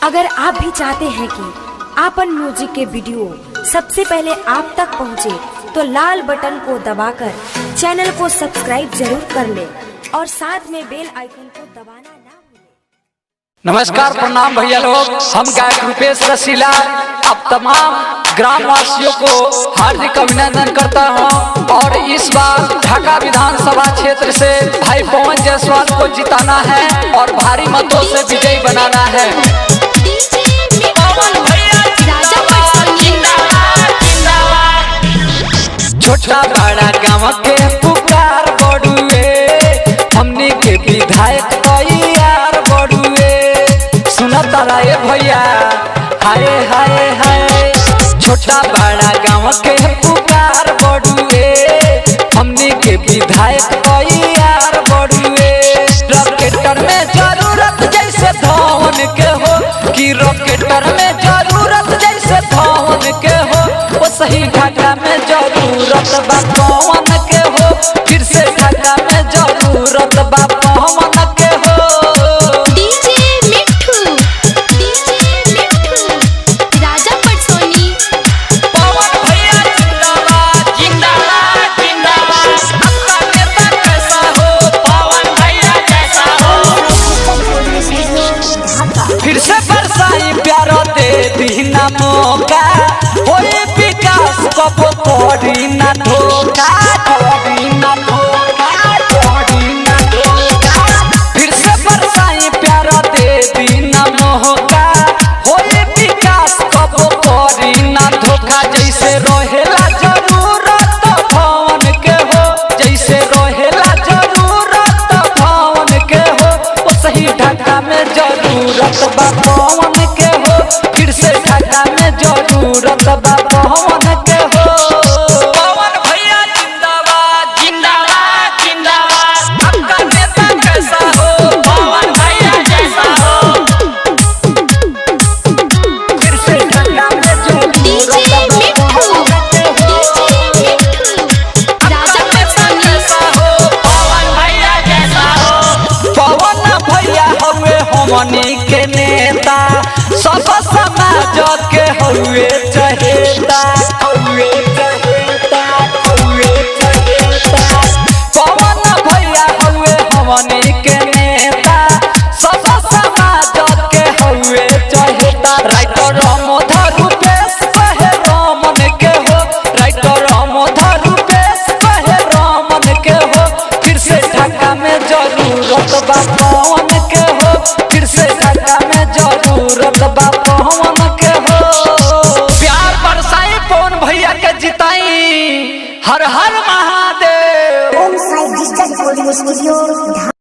अगर आप भी चाहते हैं कि आपन म्यूजिक के वीडियो सबसे पहले आप तक पहुंचे, तो लाल बटन को दबाकर चैनल को सब्सक्राइब जरूर कर ले और साथ में बेल आइकन को दबाना ना भूलें। नमस्कार, प्रणाम भैया लोग। हम गायक रूपेश रसीला अब तमाम ग्रामवासियों को हार्दिक अभिनंदन करता हूं और इस बार ढाका विधानसभा क्षेत्र से भाई पवन जायसवाल को जिताना है और भारी मतों से विजयी बनाना है। छोटा बड़ा गाँव के पुकार बड़ुए, हमने के विधायक यार बड़ुए। सुना तारा ये भैया, हाय हाय हाय। छोटा बड़ा गाँव के पुकार बड़ुए, हमने के विधायक यार बड़ुए। रॉकेटर में जरूरत जैसे धवन के हो, कि रॉकेटर में जरूरत जैसे धवन के हो, वो सही ढाका में जरूरत बा पवन के हो, फिर से ढाका में जरूरत बा पवन के हो। डीजे मिठू राजा पटसोनी। पवन भैया जिंदाबाद जिंदाबाद जिंदाबाद। आपका नेता कैसा हो, पवन भैया जैसा हो। फिर से बरसाई प्यारा दे दीना मौका, होए विकास कबो तोड़ी ना धोखा, तोड़ी ना धोखा, तोड़ी ना धोखा। फिर से बरसाई प्यारा दे दीना मौका, होए विकास कबो तोड़ी ना धोखा। जैसे रहेला जरूरत भवन के हो, जैसे रहेला जरूरत भवन के हो, वो सही ढाका में जरूरत बा पवन के हो, फिर से ढाका में जरूरत बा पवन के हो। पवन भैया जिंदाबाद जिंदाबाद जिंदाबाद। आपका नेता कैसा हो, पवन भैया जैसा हो, फिर से ढाका में डीजे जरूरत बा मिठू पवन के हो। राजा पटसोनी। पवन भैया जैसा हो। पवन भैया हुए हमनी के नेता, सब समाज के हुए चहेता, हुए चहेता, हुए चहेता। पवन भैया हुए हमनी के नेता, सब समाज के हुए चहेता। राइटर रामोधर रूपेश कहे रामन के हो, राइटर रामोधर रूपेश कहे रामन के हो, फिर से ढाका में जरूरत बा पवन के हो, फिर से ढाका में जरूरत बा पवन के हो। प्यार बरसाई पवन भैया के जिताई, हर हर महादेव। ओम साई डिजिटल रिकॉर्डिंग स्टूडियो